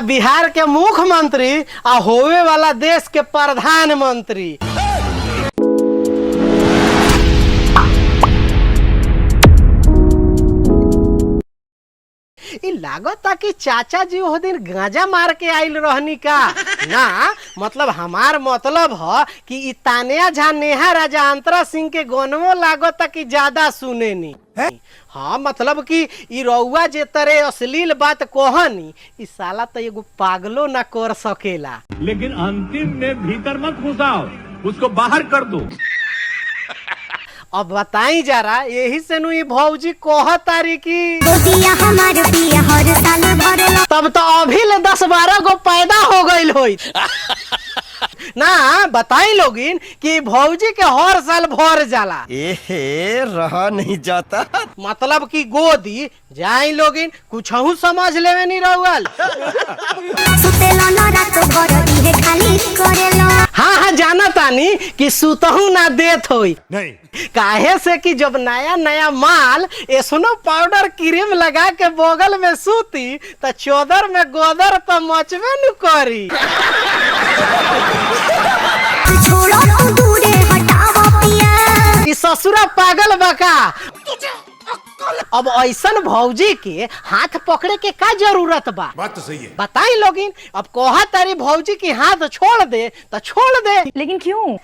बिहार के मुख्यमंत्री आ होवे वाला देश के प्रधानमंत्री। लागता कि चाचा जी वो दिन गांजा मार के आइल रहनी का ना। मतलब हमार मतलब है कि इ तानिया झा नेहा राजा अंतरा सिंह के गनवो लागता कि ज्यादा सुने नी। हाँ मतलब कि इ रउआ जे तरह अश्लील बात कहनी इ साला तो एगो पागलो ना कर सकेला। लेकिन अंतिम में भीतर मत घुसाओ, उसको बाहर कर दो। अब बताई जरा, यही से नु भौजी कह तारी की तब तो अभी ले 10-12 गो पैदा हो गई होई। ना बताई लोगिन कि भौजी के हर साल भर जाला। एहे रहा नहीं जाता। मतलब कि गोदी जाई लोगिन कुछ समझ लेवे नहीं रहुअल। हाँ जाना तानी कि सुतहू ना देत होई। नहीं काहे से कि जब नया नया माल एसनो पाउडर क्रीम लगा के बगल में सूती तो चौदर में गोदर तो मचबे न करी। ससुरा पागल बका। अब ऐसन भौजी के हाथ पकड़े के का जरूरत बा? बात तो सही है। बताई लोगिन, अब कहा तारी भौजी की हाथ छोड़ दे तो छोड़ दे। लेकिन क्यों?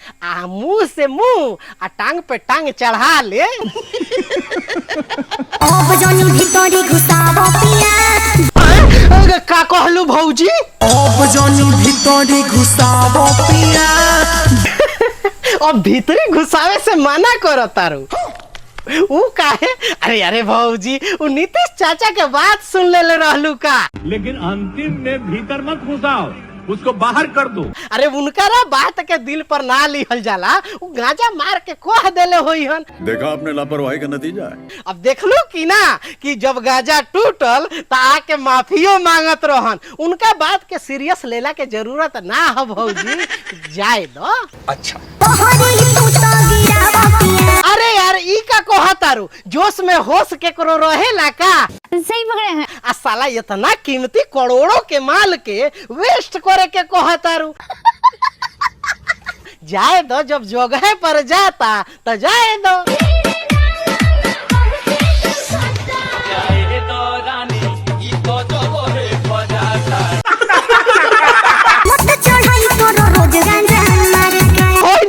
मुंह से मुंह आ टांग पे टांग चढ़ा ले। का कहलू भौजी? अब भीतरी घुसावे से मना करो तारू। ऊ काहे? अरे अरे भौजी उ नीतीश चाचा के बात सुन ले रहलू का। लेकिन अंतिम में भीतर मत घुसाओ, उसको बाहर कर दो। अरे उनकरा बात के दिल पर ना लिहल जाला, उ गांजा मार के कह देले होई हन। देखा आपने लापरवाही का नतीजा है। अब देख लो कि ना कि जब गांजा टूटल तो आके माफियो मांगत रहन। उनका बात के सीरियस लेला के जरूरत ना है भौजी, जाए दो। अच्छा अरे यार ई का कहा तारू, जोश में होश केकरो रहेला का? सही पकड़े हैं। आ साला इतना कीमती करोड़ों के माल के वेस्ट करे के कहा तारू। जाए दो, जब जगह पर जाता तो जाए दो।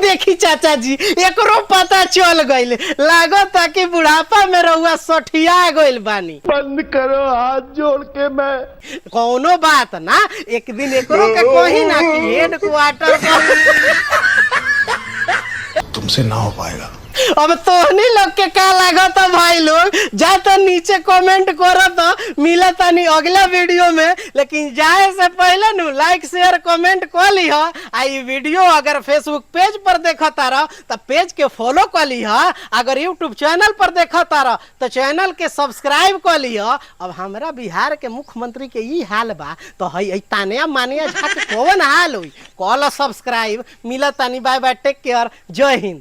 देखी चाचा जी एकरो पता चल गइल, लागत कि बुढ़ापा में रहुआ सठिया गइल बानी। बंद करो हाथ जोड़ के। मैं कौनो बात ना, एक दिन एकरो के कही ना कि हेड क्वार्टर तुमसे ना हो पाएगा। अब तोहनी लोग के का लागत भाई लोग? जा तो नीचे कमेंट करो तो मिला तानी अगला वीडियो में। लेकिन जाए से पहले नु लाइक शेयर कमेंट कर लिहा। आ ये वीडियो अगर फेसबुक पेज पर देखता रह तो पेज के फॉलो कर लिहा। अगर यूट्यूब चैनल पर देखता रह तो चैनल के सब्सक्राइब कर लिहा। अब हमारा बिहार के मुख्यमंत्री के ई हाल बा तो हई तानिया मानिया झा के कौन हाल हुई? Call subscribe. मिला तानी, बाय बाय, टेक केयर, जय हिंद।